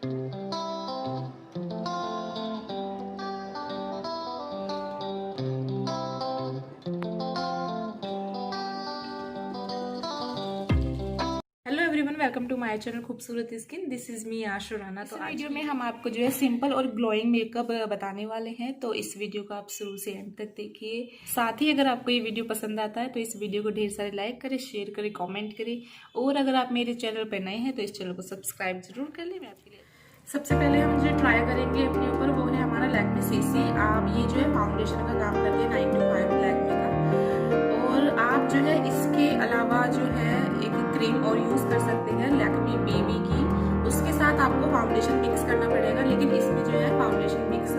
Hello everyone, welcome to my channel Khubsurat skin. This is me Ashu Rana. तो video में हम आपको जो है सिंपल और ग्लोइंग मेकअप बताने वाले हैं, तो इस वीडियो को आप शुरू से एंड तक देखिए। साथ ही अगर आपको ये वीडियो पसंद आता है तो इस वीडियो को ढेर सारे लाइक करें, शेयर करें, कमेंट करें, और अगर आप मेरे चैनल पर नए हैं तो इस चैनल को सब्सक्राइब जरूर कर लें। मैं आपके लिए सबसे पहले हम जो ट्राई करेंगे अपने ऊपर वो है हमारा लैक्मे सीसी। आप ये जो है फाउंडेशन का काम करते हैं 9 to 5 लैक्मे का। और आप जो है इसके अलावा जो है एक क्रीम और यूज कर सकते हैं लैक्मे बेबी की। उसके साथ आपको फाउंडेशन मिक्स करना पड़ेगा, लेकिन इसमें जो है फाउंडेशन मिक्स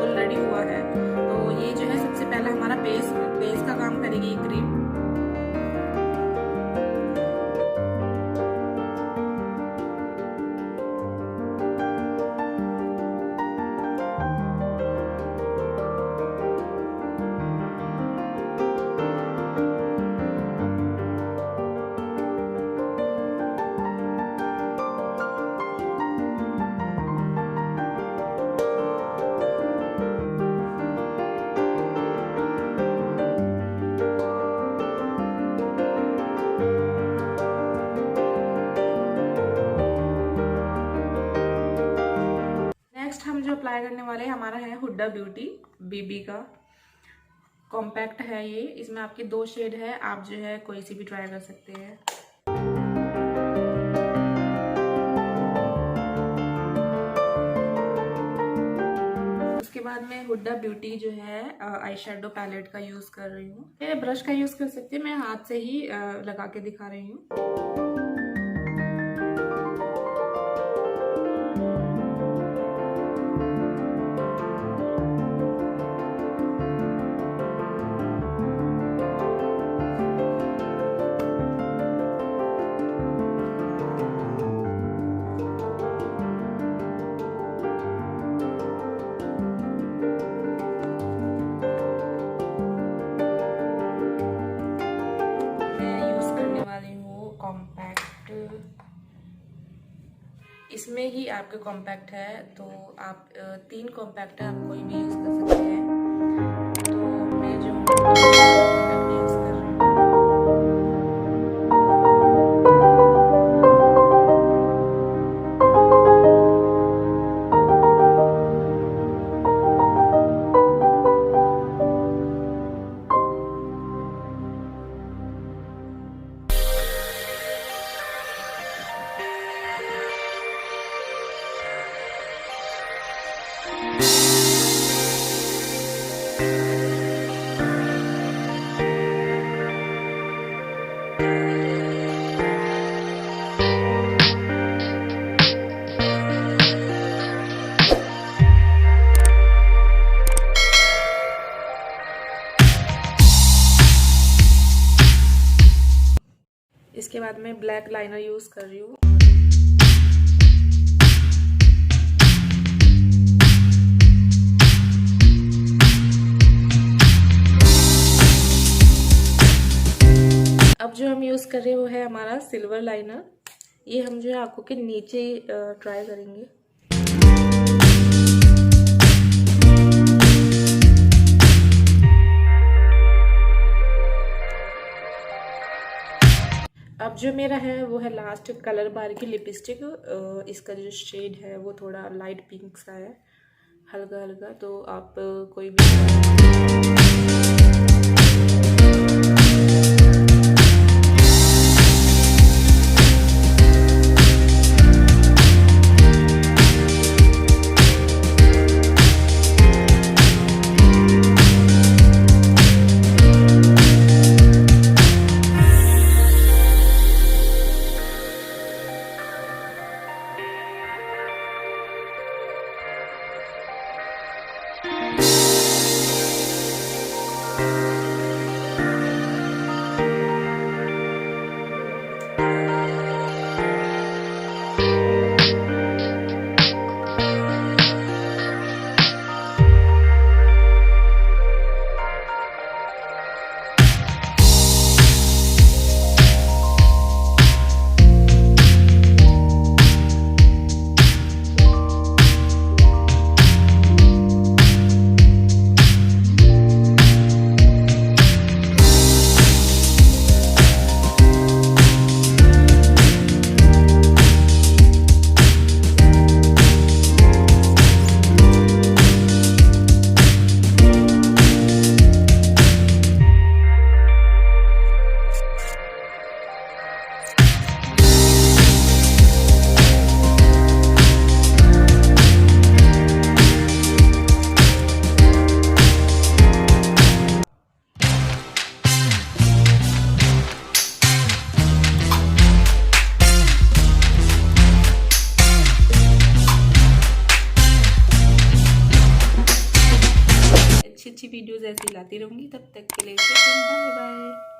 ऑलरेडी हुआ है। तो ये जो है सबसे पहला हमारा बेस का काम करेगी ये क्रीम। नेक्स्ट हम जो अप्लाई करने वाले हैं हमारा है हुडा ब्यूटी बीबी का कॉम्पैक्ट है ये। इसमें आपके 2 शेड है, आप जो है कोई सी भी ट्राई कर सकते हैं। उसके बाद मैं हुडा ब्यूटी जो है आई शेडो पैलेट का यूज कर रही हूँ। ये ब्रश का यूज कर सकते हैं, मैं हाथ से ही लगा के दिखा रही हूँ। इसमें ही आपके कॉम्पैक्ट है, तो आप 3 कॉम्पैक्ट है, आप कोई भी यूज कर सकते हैं। तो मैं जो कॉम्पैक्ट यूज कर रही हूँ। इसके बाद मैं ब्लैक लाइनर यूज कर रही हूँ। अब जो हम यूज कर रहे हैं वो है हमारा सिल्वर लाइनर। ये हम जो है आंखों के नीचे ट्राई करेंगे। अब जो मेरा है वो है लास्ट कलर बार की लिपस्टिक। इसका जो शेड है वो थोड़ा लाइट पिंक सा है, हल्का हल्का। तो आप कोई भी वीडियोज़ ऐसी लाती रहूँगी। तब तक के लिए बाय बाय।